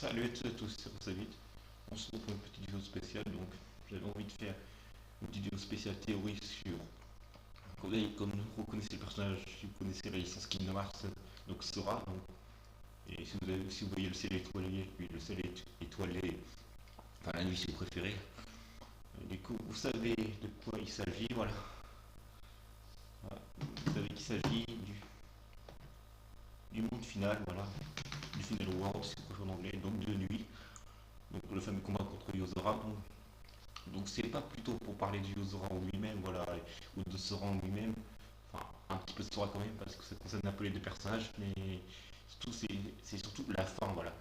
Salut à tous, c'est Rosavit. On se retrouve pour une petite vidéo spéciale. Donc, j'avais envie de faire une petite vidéo spéciale théorie sur. Comme vous connaissez le personnage, si vous connaissez la licence Kingdom Hearts, donc Sora. Donc, et si vous voyez le ciel étoilé, puis le ciel étoilé, enfin la nuit si vous préférez. Du coup, vous savez de quoi il s'agit, voilà. Voilà. Vous savez qu'il s'agit du monde final, voilà. Du Final World, si vous préférez en anglais, donc de nuit. Donc le fameux combat contre Yozora. Donc c'est pas plutôt pour parler du Yozora en lui-même, voilà, ou de Sora en lui-même, enfin un petit peu de Sora quand même, parce que ça concerne un peu les deux personnages, mais surtout c'est surtout la fin, voilà.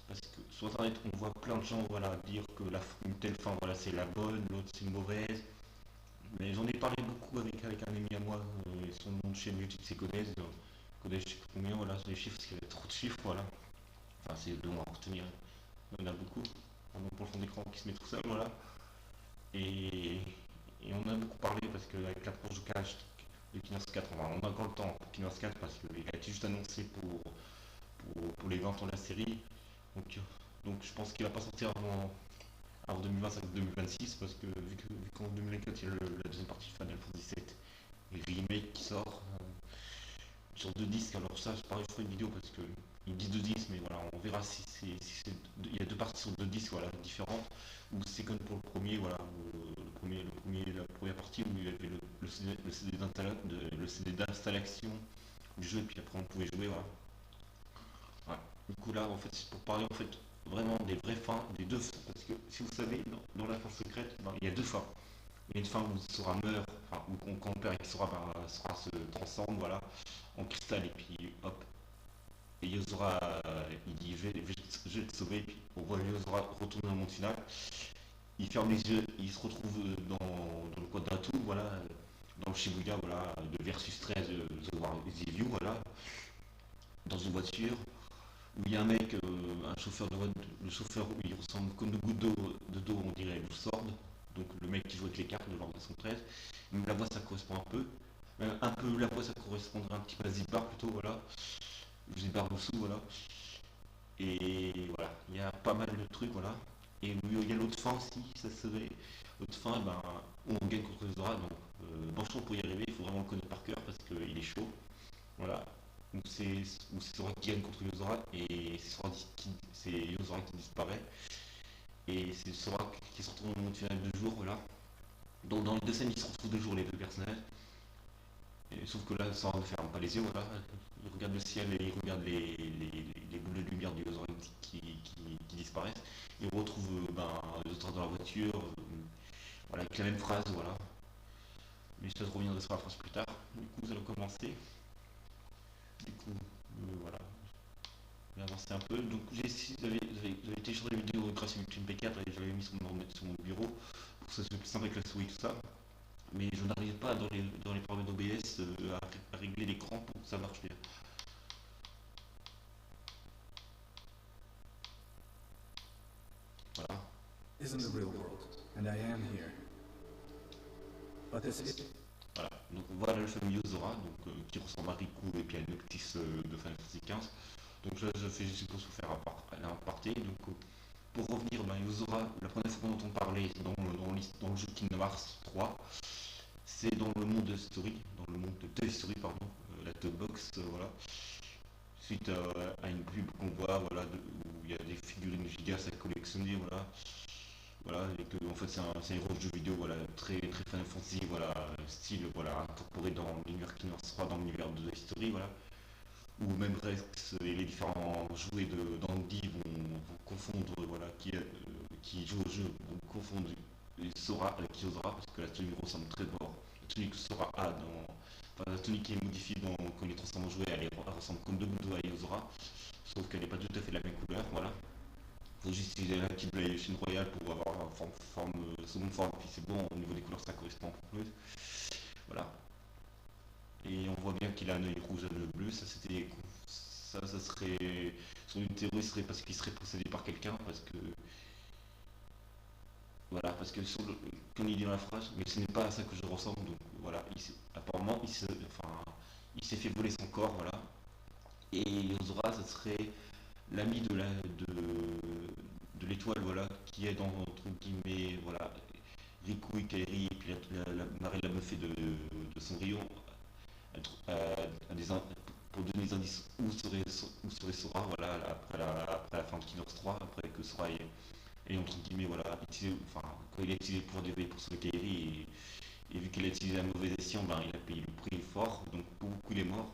Parce que sur internet on voit plein de gens voilà dire que une telle fin voilà c'est la bonne, l'autre c'est une mauvaise. Mais j'en ai parlé beaucoup avec un ami à moi, son nom de chaîne YouTube c'est Codes, Codes je sais pas combien, voilà, c'est les chiffres parce qu'il y avait trop de chiffres, voilà. Enfin c'est long à retenir, il y en a beaucoup. Pour le fond d'écran qui se met tout seul, voilà. Et, et on a beaucoup parlé parce qu'avec l'approche du cache de Kingdom 4, on a encore le temps pour Kingdom 4 parce qu'il a été juste annoncé pour les 20 ans de la série. Donc je pense qu'il va pas sortir avant 2025-2026 parce que vu qu'en 2024 il y a la deuxième partie de Final Fantasy 7 et remake qui sort sur deux disques. Alors ça, c'est pareil, je ferai une vidéo parce que ils disent deux disques, mais voilà, on verra il y a deux parties sur deux disques voilà, différentes, ou c'est comme pour le premier, voilà, la première partie où il y avait le CD d'installation du jeu, et puis après on pouvait jouer, voilà. Ouais. Du coup là, en fait, c'est pour parler en fait vraiment des vraies fins, des deux fins, parce que si vous savez, dans la fin secrète, ben, il y a deux fins. Il y a une fin où Sora meurt, enfin où quand on perd et que Sora, ben, Sora se transforme, voilà, en cristal, et puis hop, et Yozora, il dit je vais te sauver, et puis on voit Yozora retourner dans le monde final. Il ferme les yeux, il se retrouve dans le code d'Atu, voilà, dans le Shibuya, voilà, de Versus 13, The War The View, voilà, dans une voiture, où il y a un mec, un chauffeur de voiture, le chauffeur, où il ressemble comme de goutte d'eau, on dirait le Sword, donc le mec qui joue avec les cartes de l'organisation 13. Même la voix, ça correspond un peu. Un peu la voix, ça correspondrait un petit peu à Zipar plutôt, voilà. Zipar dessous, voilà. Et voilà, il y a pas mal de trucs, voilà. Et il y a l'autre fin aussi, ça serait. L'autre fin, ben, où on gagne contre Zora. Donc, franchement, pour y arriver, il faut vraiment le connaître par cœur parce qu'il est chaud. Voilà. Où c'est Zora qui gagne contre Yozora et c'est Yozora qui disparaît. Et c'est Sora qui se retrouve dans le monde final de jour, voilà. Donc, dans les deux scènes, ils se retrouvent de jour, les deux personnages. Et sauf que là, Sora ne ferme pas les yeux, voilà. Il regarde le ciel et il regarde les boules de lumière du Yozora qui disparaissent. Il retrouve ben, les autres dans la voiture, voilà, avec la même phrase, voilà. Mais ça, je reviendrai sur la phrase plus tard. Du coup, nous allons commencer. Du coup, voilà, je vais avancer un peu. Donc, j'avais téléchargé la vidéo grâce à une MP4 et j'avais mis sur mon bureau pour que ça soit plus simple avec la souris et tout ça. Mais je n'arrive pas dans les paramètres d'OBS à régler l'écran pour que ça marche bien. Voilà. Isn't the real world, and I am here. But this is Voilà. Donc voilà le fameux Yozora, qui ressemble à Riku et puis à Noctis de Final Fantasy XV. Donc là je fais juste pour vous faire un aparté. Donc pour revenir, ben, Yozora, la première fois qu'on entend parler dans le jeu Kingdom Hearts 3, c'est dans le monde de Story, dans le monde de Toy Story, pardon, la top box, voilà. Suite à une pub qu'on voit, voilà, où il y a des figurines gigas à collectionner, voilà. Voilà, et que en fait c'est un héros de jeu vidéo, voilà, très très Final Fantasy, voilà, style, voilà, incorporé dans l'univers qui sera dans l'univers de Toy Story, voilà. Où même Rex et les différents jouets d'Andy vont confondre, voilà, qui jouent au jeu, vont confondre Sora avec Yozora, parce que la tenue ressemble très fort. La tenue que Sora a enfin, la tenue qui est modifiée quand il est transformé en jouet, elle ressemble comme deux gouttes d'eau à Yozora, sauf qu'elle n'est pas tout à fait de la même couleur, voilà. Faut juste utiliser la petite Chine Royale pour avoir une seconde forme, puis c'est bon, au niveau des couleurs ça correspond un peu plus. Voilà. Et on voit bien qu'il a un œil rouge, un œil bleu, ça serait. Son une théorie serait parce qu'il serait possédé par quelqu'un, parce que. Voilà, parce que comme il dit dans la phrase, mais ce n'est pas à ça que je ressemble, donc voilà, apparemment il s'est fait voler son corps, voilà. Et Yozora, ça serait l'ami l'étoile, voilà, qui est dans, entre guillemets, voilà, Riku et Kairi, et puis Marée la Meufée de son rayon, à pour donner des indices où serait Sora, voilà, après la fin de Kingdom 3, après que Sora ait entre guillemets, voilà, utilisé, enfin, quand il a utilisé le pouvoir d'éveil pour sauver Kairi, et vu qu'il a utilisé un mauvais escient, ben, il a payé le prix fort, donc pour beaucoup il est mort.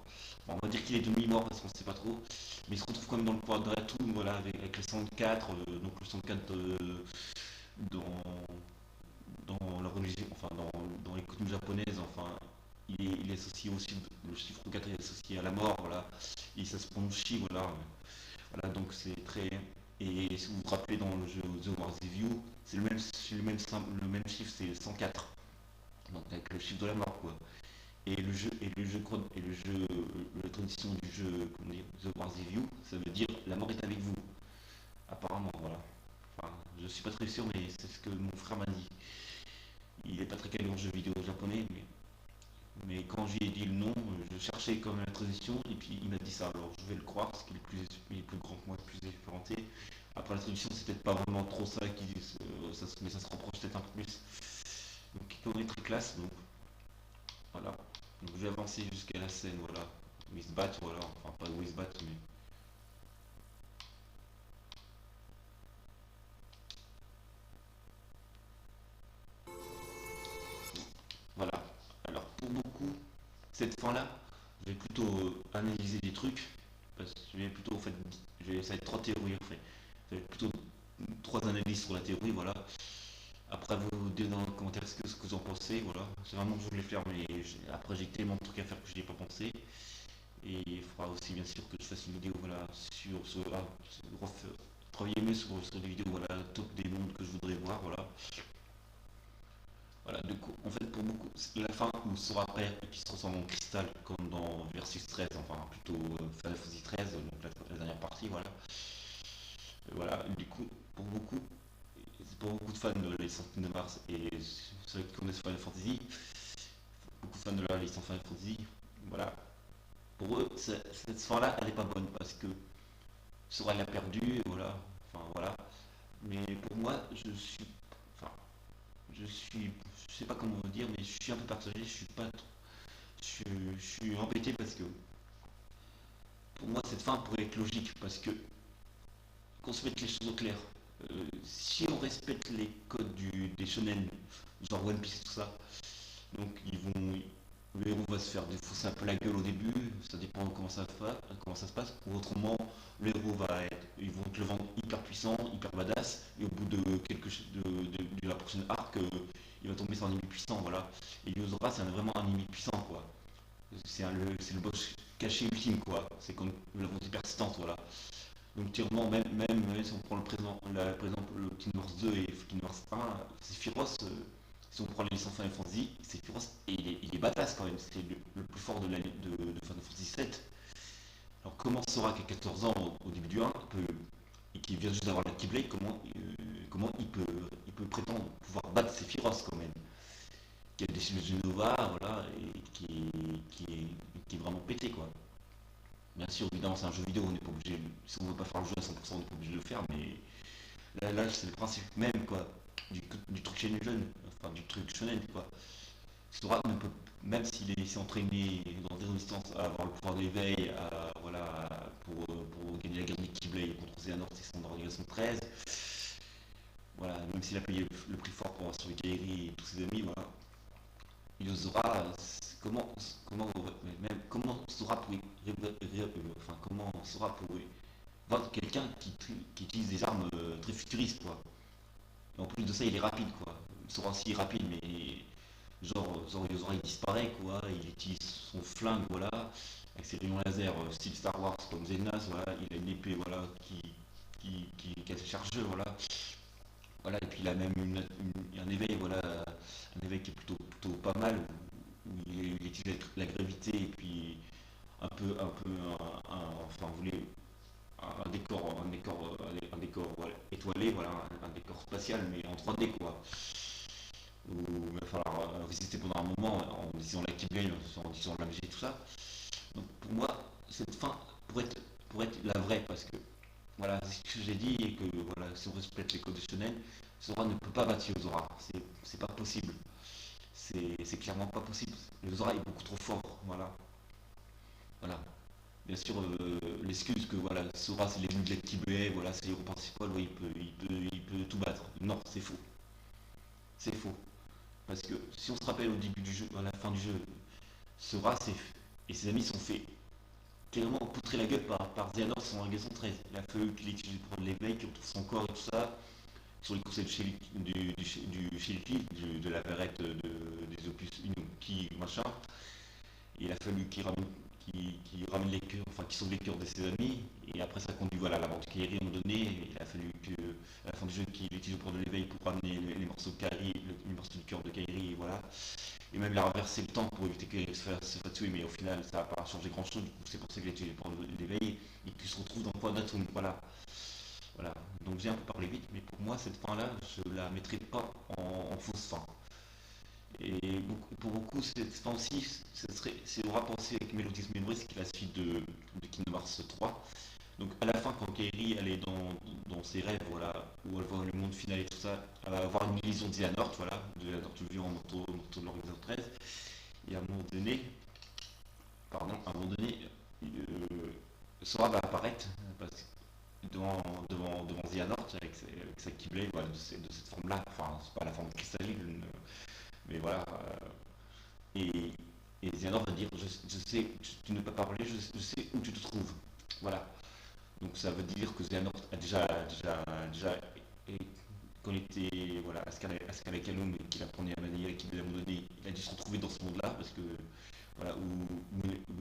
Bon, on va dire qu'il est demi-mort parce qu'on ne sait pas trop, mais il se retrouve quand même dans le pouvoir de la Toon, voilà, avec le 64, donc le 64 dans, dans la religion, enfin dans les coutumes japonaises, enfin, il est associé aussi, le chiffre 4 est associé à la mort, voilà, et ça se prononce chi, voilà, voilà, donc c'est très. Et si vous vous rappelez dans le jeu The Wars Review, c'est le même chiffre, c'est 104. Donc avec le chiffre de la mort quoi. La tradition du jeu, comment dire, The Wars Review, ça veut dire la mort est avec vous. Apparemment, voilà. Enfin, je suis pas très sûr, mais c'est ce que mon frère m'a dit. Il est pas très calé en jeux vidéo japonais, mais quand je lui ai dit le nom, je cherchais quand même la traduction, et puis il m'a dit ça. Alors je vais le croire, parce qu'il est plus grand que moi, plus expérimenté. Après la traduction, c'est peut-être pas vraiment trop ça, mais ça se rapproche peut-être un peu plus. Donc il est très classe, donc voilà. Donc je vais avancer jusqu'à la scène, voilà. Où ils se battent, voilà. Enfin, pas où ils se battent, mais. Voilà. Alors, pour beaucoup, cette fin-là, je vais plutôt analyser des trucs. Parce que je vais plutôt, en fait. Ça va être trois théories, en fait. Ça va être plutôt trois analyses sur la théorie, voilà. Après, vous dites dans les commentaires ce que vous en pensez, voilà. C'est vraiment que je voulais faire, mais après, j'ai tellement de trucs à faire que je n'y ai pas pensé. Et il faudra aussi bien sûr que je fasse une vidéo voilà, travailler mieux sur des vidéos voilà, top des mondes que je voudrais voir. Voilà. Voilà, du coup, en fait, pour beaucoup, c'est la fin où Sora perd et qui se transforme en cristal, comme dans Versus 13, enfin plutôt Final Fantasy 13, donc la dernière partie, voilà. Voilà, du coup, pour beaucoup de fans de la licence de Mars et ceux qui connaissent Final Fantasy, beaucoup de fans de la licence Final Fantasy, voilà, pour eux, cette fin-là, elle n'est pas bonne parce que Sora l'a perdu, et voilà. Enfin voilà. Mais pour moi, enfin, je sais pas comment vous dire, mais je suis un peu partagé. Je suis pas, je suis embêté parce que pour moi cette fin pourrait être logique parce que qu'on se mette les choses au clair. Si on respecte les codes des shonen, genre One Piece et tout ça, donc le héros va se faire défoncer un peu la gueule au début, ça dépend de comment ça se passe, ou autrement, le héros ils vont te le vendre hyper puissant, hyper badass, et au bout de de la prochaine arc, il va tomber sur un ennemi puissant, voilà. Et Yozora, c'est vraiment un ennemi puissant, quoi. C'est le boss caché ultime, quoi. C'est comme la volonté persistante, voilà. Donc, typiquement, même si on prend par exemple, le Kingdom Hearts 2 et Kingdom Hearts 1, Sephiroth, si on prend les licences Final Fantasy, Sephiroth, il est badass quand même, c'est le plus fort de Final Fantasy 7. Alors comment Sora qui a 14 ans au début du 1 et qui vient juste d'avoir la Keyblade, comment il peut prétendre pouvoir battre Sephiroth quand même, qui a décidé de Nova, voilà, et qui est vraiment pété quoi. Bien sûr, évidemment, c'est un jeu vidéo, on n'est pas obligé, si on veut pas faire le jeu à 100%, on n'est pas obligé de le faire, mais là c'est le principe même quoi, du truc shonen, enfin du truc shonen quoi. Sora ne peut, même s'il s'est entraîné dans des résistances à avoir le pouvoir d'éveil, voilà, pour gagner la guerre des Keyblade contre Xehanort et son organisation 13, voilà, même s'il a payé le prix fort pour sauver Kairi et tous ses amis, voilà, Yozora, comment Sora pourrait, enfin, comment Sora pourrait voir quelqu'un qui utilise des armes très futuristes, quoi. Et en plus de ça, il est rapide, quoi. Sora aussi est rapide, mais genre Yozora il disparaît quoi, il utilise son flingue voilà, avec ses rayons laser style Star Wars comme Xenas, voilà, il a une épée voilà qui a ses chargeux voilà. Voilà, et puis il a même un éveil voilà, un éveil qui est plutôt pas mal, où il utilise la gravité et puis enfin vous voulez un décor voilà, étoilé, voilà, un décor spatial mais en 3D quoi où il va falloir résister pendant un moment en disant la Keyblade, en disant la magie et tout ça. Donc pour moi, cette fin pourrait être la vraie parce que voilà, c'est ce que j'ai dit, et que voilà, si on respecte les codes de Shonen, Sora ne peut pas battre Yozora. C'est pas possible. C'est clairement pas possible. Yozora est beaucoup trop fort. Voilà. Voilà. Bien sûr, l'excuse que voilà, Sora c'est l'ennemi de l'Actiblé, voilà, c'est le héros principal, ouais, il peut tout battre. Non, c'est faux. C'est faux. Parce que si on se rappelle au début du jeu, à la fin du jeu, Sora et ses amis sont fait carrément poutrer la gueule par Xehanort sur la 13. Il a fallu qu'il utilise pour prendre l'éveil, qu'il retrouve son corps et tout ça, sur les conseils du Shelky, de la verrette des opus Unuki, machin. Il a fallu qu'il ramène les cœurs, enfin qu'il sauve les cœurs de ses amis, et après ça conduit voilà, à la mort de Kairi à un moment donné. Il a fallu que, à la fin du jeu, qu'il utilise pour de l'éveil pour ramener les morceaux de Kairi, les morceaux du cœur de Kairi, et voilà. Et même il a renversé le temps pour éviter qu'il se fasse tuer, mais au final ça n'a pas changé grand chose, du coup c'est pour ça qu'il a utilisé pour l'éveil, et qu'il se retrouve dans Quadratum, voilà. Voilà. Donc j'ai un peu parlé vite, mais pour moi cette fin là, je la mettrai pas en fausse fin. Et pour beaucoup, cette fin aussi, c'est aura pensé avec Melodies Memories, qui est la suite de Kingdom Hearts 3. Donc à la fin, quand Kairi elle est dans ses rêves, voilà, où elle voit le monde final et tout ça, elle va avoir une vision de Xehanort, voilà, de Xehanort vu en morceau de l'Horizon 13. Et à un moment donné, pardon, à un moment donné, Sora va apparaître parce que devant Xehanort avec sa Keyblade, voilà, de cette forme-là. Enfin, c'est pas la forme cristalline, mais voilà. Et, et Xehanort va dire, je sais, tu ne peux pas parler, je sais où tu te trouves. Voilà. Donc ça veut dire que Xehanort a déjà et quand il était voilà, à Scarlet-Kalum et qu'il apprenait à manier l'équipe de la monnaie, il a dû se retrouver dans ce monde-là parce que voilà, où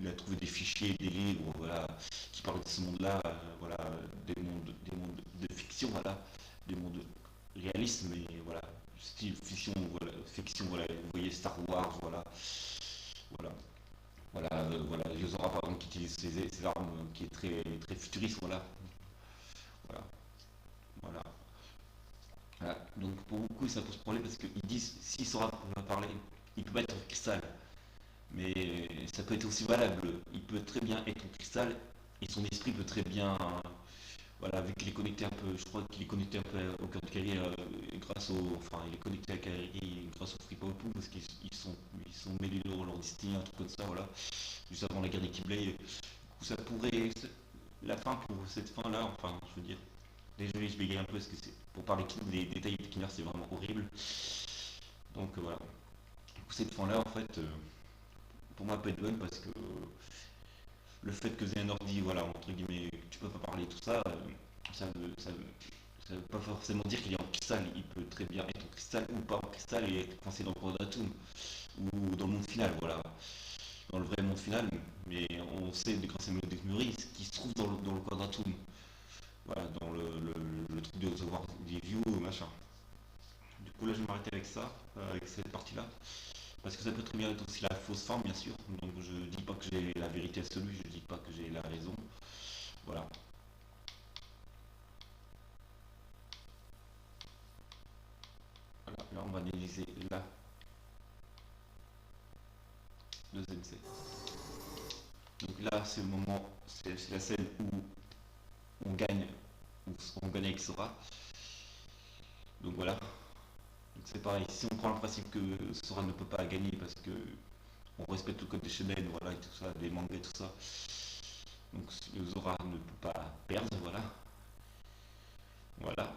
il a trouvé des fichiers, des livres, voilà, qui parlent de ce monde-là, voilà, des mondes de fiction, voilà, des mondes réalistes, mais voilà, style fiction, voilà, vous voyez Star Wars, voilà, voilà, voilà, Yozora par exemple qui utilise ses armes, qui est très, très futuriste, voilà, voilà, voilà. Voilà. Donc pour beaucoup ça pose problème parce qu'ils disent si Sora peut parler, il peut pas être cristal. Mais ça peut être aussi valable. Il peut très bien être en cristal et son esprit peut très bien, voilà, vu qu'il est connecté un peu, je crois qu'il est connecté un peu au cœur de Kairi enfin, il est connecté à Kairi grâce au Free Power Pool parce qu'ils sont mêlés dans leur destin, un truc comme ça, voilà, juste avant la guerre des Keyblade. Du coup, ça pourrait, la fin pour cette fin là, enfin, je veux dire, désolé, je bégaye un peu parce que c'est pour parler des détails de Kinner, c'est vraiment horrible. Donc voilà. Du coup, cette fin là, en fait. Pour moi peut être bonne parce que le fait que Xehanort dit voilà entre guillemets que tu peux pas parler tout ça, ça veut pas forcément dire qu'il est en cristal, il peut très bien être en cristal ou pas en cristal et être coincé dans le Quadratum ou dans le monde final, voilà, dans le vrai monde final, mais on sait grâce à Melodic Memories qui se trouve dans le Quadratum, voilà, dans le truc de recevoir des views, machin. Du coup là je vais m'arrêter avec ça, avec cette partie là. Parce que ça peut très bien être aussi la fausse forme, bien sûr. Donc je dis pas que j'ai la vérité absolue, je dis pas que j'ai la raison. Voilà. Voilà. Là, on va analyser la deuxième scène. Donc là, c'est le moment, c'est la scène où où on gagne avec Sora. Donc voilà. Donc c'est pareil. Si on prend le principe que Sora ne peut pas gagner parce que on respecte le code des shonen, voilà, et tout ça, des mangas et tout ça. Donc Sora ne peut pas perdre, voilà. Voilà.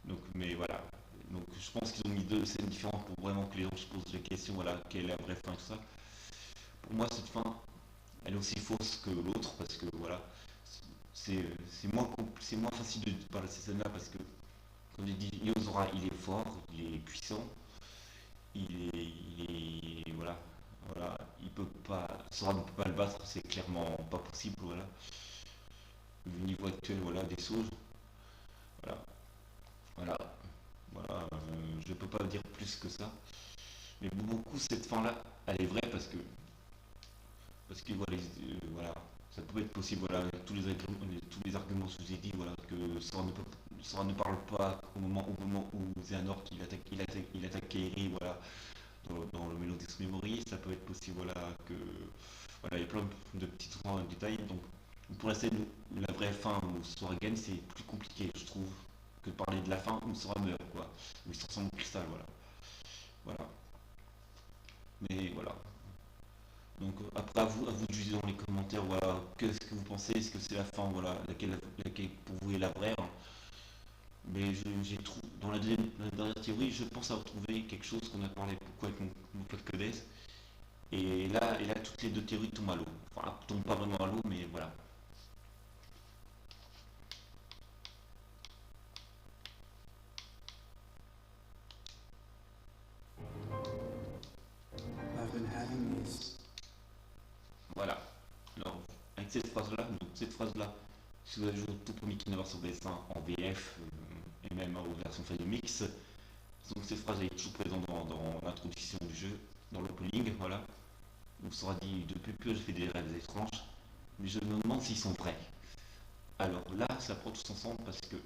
Donc, mais voilà. Donc, je pense qu'ils ont mis deux scènes différentes pour vraiment que les gens se posent la question, voilà, quelle est la vraie fin et tout ça. Pour moi, cette fin, elle est aussi fausse que l'autre parce que voilà, c'est moins facile de parler de ces scènes-là parce que, comme je dis, Yozora, il est fort, il est puissant, voilà, voilà, il peut pas, Sora ne peut pas le battre, c'est clairement pas possible, voilà. Le niveau actuel, voilà, des sauges, voilà, voilà, voilà, je peux pas dire plus que ça. Mais pour beaucoup, cette fin-là, elle est vraie parce que voilà, voilà, ça pouvait être possible, voilà, avec tous les arguments que je vous ai dit, voilà, que Sora ne parle pas au moment où Xehanort il attaque Kairi, voilà, dans le Melodious Memory, ça peut être possible, voilà, que voilà, il y a plein de petits détails, donc Pour la scène où la vraie fin où Sora gagne, c'est plus compliqué, je trouve, que de parler de la fin où Sora meurt, quoi. Où il se transforme en cristal, voilà. Voilà. Mais voilà. Donc après à vous de juger dans les commentaires, voilà, qu'est-ce que vous pensez, est-ce que c'est la fin, voilà, laquelle pour vous est la vraie, hein. Mais j'ai trouvé, dans la dernière théorie, je pense avoir trouvé quelque chose qu'on a parlé beaucoup avec mon pote Codes. Et là, toutes les deux théories tombent à l'eau. Enfin, tombent pas vraiment à l'eau, mais voilà. I've been having these. Voilà. Alors, avec cette phrase-là, si vous avez joué au tout premier Kingdom Hearts sur PS1 en VF et même aux versions Fire Mix, donc cette phrase est toujours présente dans l'introduction du jeu, dans l'opening, voilà. On sera dit depuis peu je fais des rêves étranges, mais je me demande s'ils sont vrais. Alors là, ça prend tout ensemble parce que,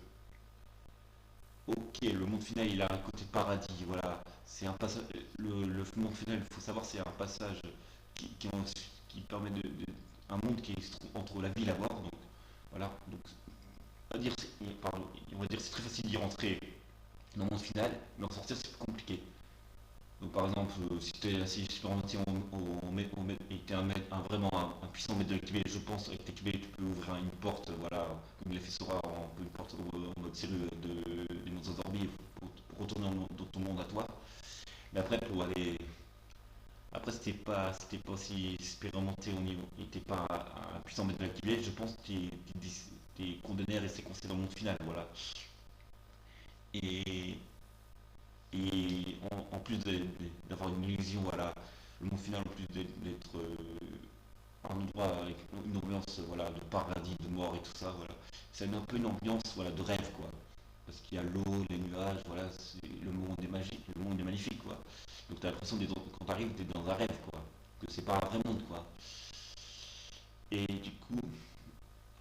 ok, le monde final il a un côté paradis, voilà. C'est un passage, le monde final, il faut savoir, c'est un passage qui permet un monde qui est entre la vie et la mort, donc voilà. Donc, on va dire, pardon, on va dire c'est très facile d'y rentrer dans le monde final, mais en sortir c'est plus compliqué. Donc par exemple, si expérimenté et que tu es vraiment un puissant maître de l'Actibé, je pense avec l'Actibé tu peux ouvrir une porte, voilà, comme il a fait Sora, une porte en mode série des mondes endormis pour retourner dans ton monde à toi. Mais après pour aller. Après c'était pas aussi expérimenté au niveau. Il n'était pas un puissant maître de l'Actibé, je pense que tu es condamné à rester coincé dans le monde final, voilà. Et en plus d'avoir une illusion, voilà, le monde final, en plus d'être un endroit avec une ambiance voilà, de paradis, de mort et tout ça, voilà, c'est un peu une ambiance voilà, de rêve, quoi. Parce qu'il y a l'eau, les nuages, voilà, le monde est magique, le monde est magnifique, quoi. Donc t'as l'impression quand t'arrives, t'es dans un rêve, quoi. Que c'est pas un vrai monde, quoi. Et du coup,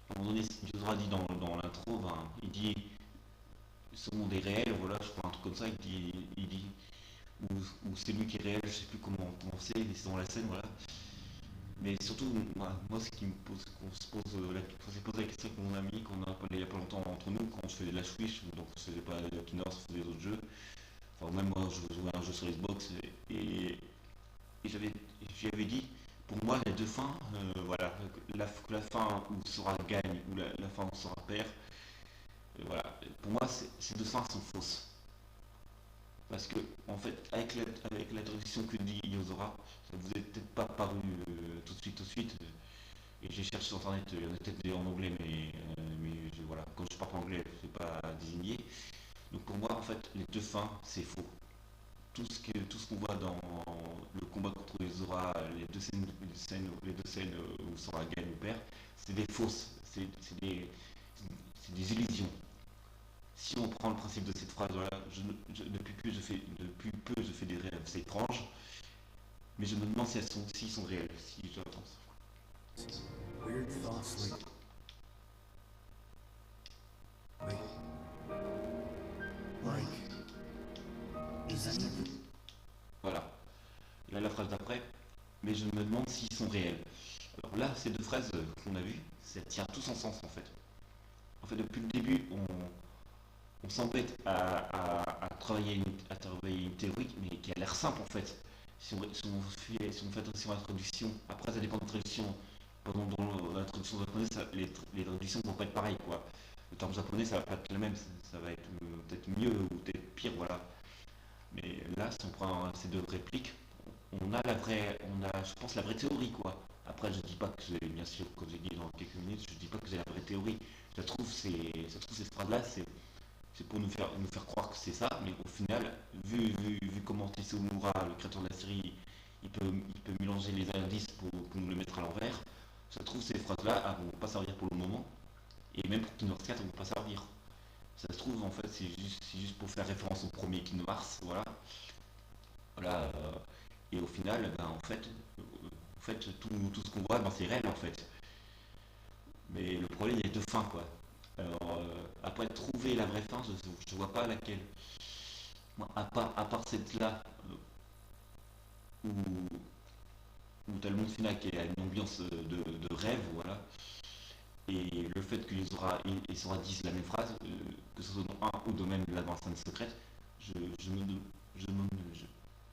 à un moment donné, Yozora dit dans l'intro, ben, il dit ce monde est réel, voilà, je crois un truc comme ça, il dit ou c'est lui qui est réel, je sais plus comment c'est, mais c'est dans la scène, voilà. Mais surtout, moi ce qui me pose, qu'on s'est posé la question avec mon ami, qu'on a parlé il y a pas longtemps entre nous, quand je faisais de la Switch, donc je faisais pas de Kingdom Hearts, je faisais d'autres jeux, enfin même moi je jouais à un jeu sur Xbox, et j'avais dit, pour moi les deux fins, voilà, que la fin où Sora gagne, ou la fin où Sora perd, voilà, pour moi ces deux fins sont fausses. Parce que, en fait, avec la traduction que dit Yozora, ça vous est peut-être pas paru tout de suite. Et j'ai cherché sur internet, il y en a peut-être des en anglais, mais voilà, comme je parle pas anglais, je ne sais pas désigner. Donc pour moi, en fait, les deux fins, c'est faux. Tout ce qu'on voit dans le combat contre Yozora, les deux scènes où Sora gagne ou perd, c'est des fausses, c'est des illusions. Si on prend le principe de cette phrase, voilà, depuis peu je fais des rêves étranges, mais je me demande s'ils sont réels, si je pense. Weird thoughts like, is any of it? Voilà. Là, la phrase d'après, mais je me demande s'ils sont réels. Alors là, ces deux phrases qu'on a vues, ça tient tous en sens en fait. En fait, depuis le début, on s'embête à travailler une théorie, mais qui a l'air simple en fait. Si on fait attention à la traduction, après ça dépend de la traduction. Pendant dans l'introduction japonaise, les traductions vont pas être pareilles quoi. Le terme japonais, ça va pas être le même, ça va être peut-être mieux ou peut-être pire, voilà. Mais là, si on prend ces deux répliques, je pense, la vraie théorie quoi. Après, je dis pas que j'ai, bien sûr, comme j'ai dit dans quelques minutes, je dis pas que j'ai la vraie théorie. Cette phrase-là, c'est pour nous faire croire que c'est ça, mais au final, vu comment Tetsuya, le créateur de la série, il peut mélanger les indices pour nous le mettre à l'envers, ça se trouve ces phrases-là ne vont pas servir pour le moment, et même pour Kingdom Hearts 4, elles ne vont pas servir. Ça se trouve, en fait, c'est juste pour faire référence au premier Kingdom Hearts, voilà. Voilà, et au final, ben, en fait tout ce qu'on voit, ben, c'est réel, en fait. Mais le problème, il y a deux fins, quoi. Alors, après trouver la vraie fin, je vois pas laquelle. Moi, à part cette-là, où, où tu as le monde final qui a une ambiance de rêve, voilà. Et le fait que Yozora et Sora disent la même phrase, que ce soit dans un ou dans même la scène secrète, je me, je me, je-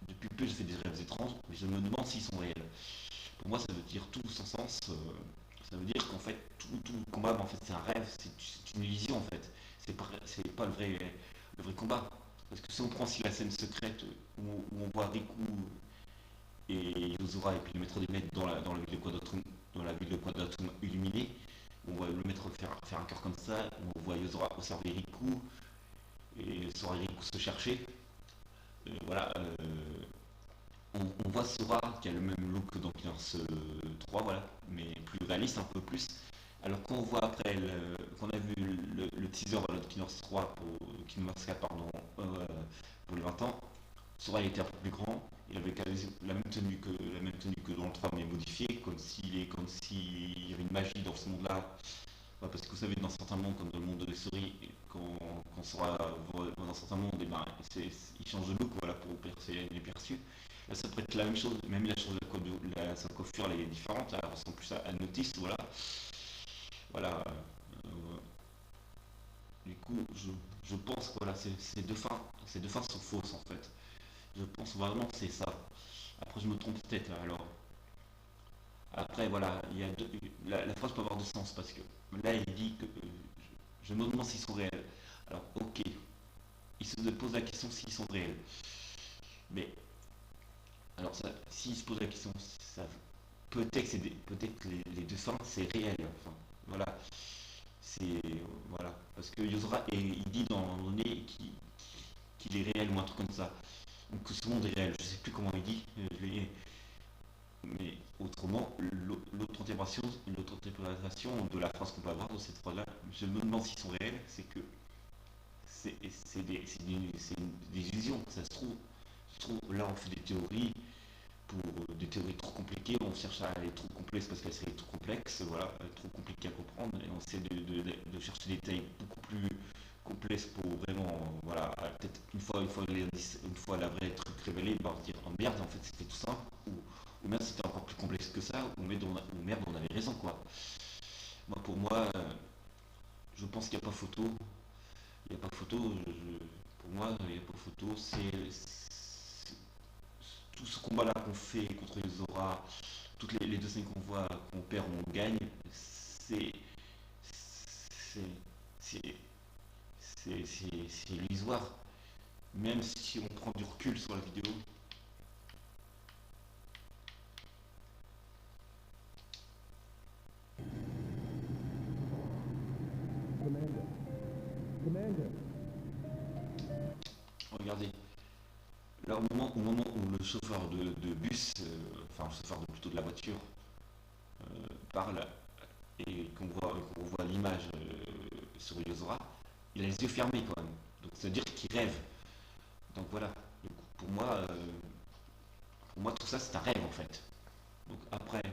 depuis peu je fais des rêves étranges, mais je me demande s'ils sont réels. Pour moi, ça veut dire tout son sens. Ça veut dire qu'en fait, tout le combat, en fait, c'est un rêve, c'est une illusion en fait. C'est pas le vrai combat. Parce que si on prend aussi la scène secrète où on voit Riku et Yozora et puis le maître des maîtres dans la ville de Quadratum, illuminée, on voit le maître faire un cœur comme ça, on voit Yozora observer Riku et Sora et Riku se chercher. Voilà, on voit Sora qui a le même look que dans Killers 3, voilà, mais plus réaliste, un peu plus. Alors qu'on voit après, qu'on a vu le teaser de Killers 3 Kingdom Hearts 4, pardon, pour les 20 ans, Sora il était un peu plus grand, il avait la même tenue que dans le 3 mais modifiée, comme s'il y avait une magie dans ce monde-là. Ouais, parce que vous savez, dans certains mondes, comme dans le monde de la souris, quand Sora va dans certains mondes, et ben, il change de look voilà, pour percer les perçus. Là, ça pourrait être la même chose, même la chose sa coiffure elle est différente, elle ressemble plus à Notice, voilà. Voilà. Du coup, je pense que voilà, ces deux fins sont fausses en fait. Je pense vraiment que c'est ça. Après, je me trompe peut-être. Alors, après, voilà, la phrase peut avoir de sens parce que là, il dit que je me demande s'ils sont réels. Alors, ok, il se pose la question s'ils sont réels. Mais, alors, s'il se pose la question, ça, peut-être que les deux fins, c'est réel. Enfin, voilà, c'est, voilà. Parce que Yozora, il dit dans un moment donné qu'il est réel ou un truc comme ça. Donc, que ce monde est réel. Je sais plus comment il dit. Mais autrement, l'autre interprétation de la phrase qu'on peut avoir dans cette phrase-là, je me demande s'ils sont réels, c'est que des illusions. Ça se trouve, là on fait des théories pour des théories trop compliquées, on cherche à aller trop complexe parce qu'elle serait trop complexe, voilà, trop compliquée à comprendre, et on essaie de chercher des détails beaucoup plus complexes pour vraiment, voilà, peut-être une fois la vraie truc révélé, bah, on se dire oh merde, en fait c'était tout simple, ou merde c'était encore plus complexe que ça, ou merde on avait raison quoi. Moi pour moi, je pense qu'il n'y a pas photo, il n'y a pas photo, pour moi il n'y a pas photo, tout ce combat-là qu'on fait contre les Zora, toutes les deux scènes qu'on voit, qu'on perd ou on gagne, c'est c'est c'est c'est illusoire. Même si on prend du recul sur la vidéo, Commander. Commander. regardez, là au moment où le chauffeur de bus, enfin le chauffeur plutôt de la voiture, parle et qu'on voit l'image sur Yozora, il a les yeux fermés quand même. Donc ça veut dire qu'il rêve. Donc voilà. Donc, pour moi tout ça c'est un rêve en fait. Donc après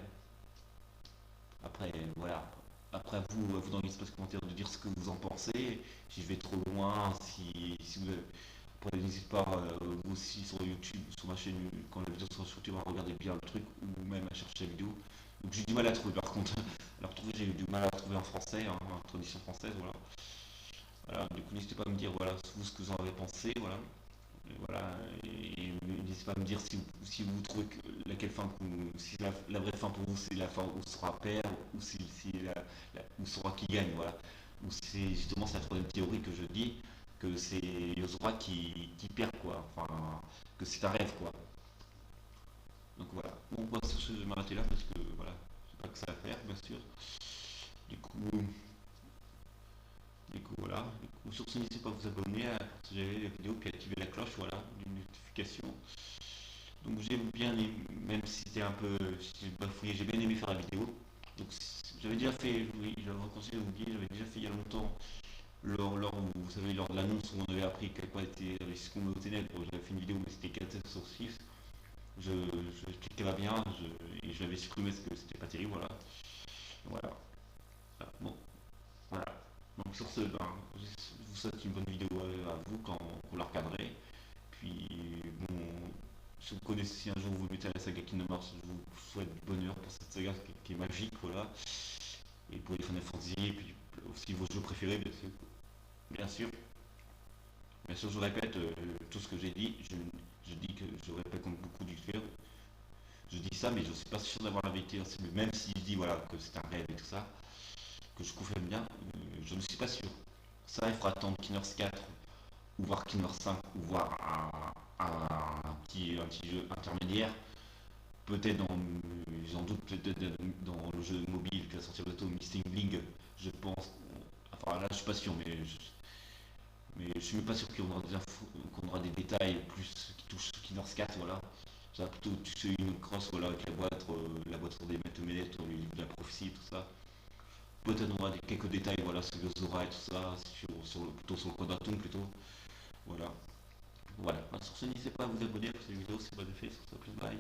voilà. Après vous dans l'espace commentaire de dire ce que vous en pensez. Si je vais trop loin, si vous avez, après, n'hésitez pas, vous aussi sur YouTube, sur ma chaîne, quand la vidéo sera sur YouTube, à regarder bien le truc, ou même à chercher la vidéo. Donc j'ai du mal à trouver par contre. Alors retrouver, j'ai eu du mal à trouver en français, hein, en traduction française, voilà. Voilà, du coup n'hésitez pas à me dire voilà, vous ce que vous en avez pensé, voilà. Et voilà, et n'hésitez pas à me dire si vous trouvez que laquelle fin, si la vraie fin pour vous c'est la fin où sera perd, ou si où sera qui gagne, voilà. Ou c'est justement c'est la troisième théorie que je dis, que c'est Yozora qui perd quoi, enfin que c'est un rêve quoi. Donc voilà. Bon moi sur ce je vais m'arrêter là parce que voilà, j'ai pas que ça à faire bien sûr. Du coup, voilà. Du coup, sur ce n'hésitez pas à vous abonner, à partager la vidéo puis à activer la cloche voilà, d'une notification. Donc j'ai bien aimé, même si c'était un peu si j'ai bafouillé, j'ai bien aimé faire la vidéo. Donc j'avais déjà fait, oui, je vais continuer à vous dire, j'avais déjà fait il y a longtemps, vous savez, lors de l'annonce où on avait appris quoi était ce qu'on met au ténèbres, j'avais fait une vidéo mais c'était 4 sur 6. Je expliquais pas bien, et je l'avais supprimé parce que c'était pas terrible, voilà. Voilà. Ah, bon, voilà. Donc sur ce, ben, je vous souhaite une bonne vidéo à vous quand vous la regarderez. Puis bon, si vous connaissez, si un jour vous mettez à la saga Kingdom Hearts, je vous souhaite du bonheur pour cette saga qui est magique, voilà. et pour les Final Fantasy, et puis aussi vos jeux préférés, bien sûr. Bien sûr, je répète tout ce que j'ai dit. Je dis que je répète comme beaucoup d'youtubeurs. Je dis ça, mais je ne suis pas sûr d'avoir la vérité. Même si je dis voilà, que c'est un rêve et tout ça, que je confirme bien, je ne suis pas sûr. Ça, il faudra attendre Kingdom 4, ou voir Kingdom 5, ou voir un petit jeu intermédiaire. Peut-être j'en doute peut-être dans le jeu mobile qui va sortir bientôt, Missing Link, je pense. Enfin là, je suis pas sûr, mais je suis même pas sûr qu'on aura des détails plus qui touchent Kingdom 4, voilà. Ça va plutôt toucher une crosse voilà, avec la boîte sur des manettes, le livre de la prophétie, tout ça. Peut-être on aura quelques détails voilà, sur Yozora et tout ça, plutôt sur le Quadratum plutôt. Voilà. Voilà. Sur ce, n'hésitez pas à vous abonner pour cette vidéo, c'est pas de fait, sur ça, plus bye.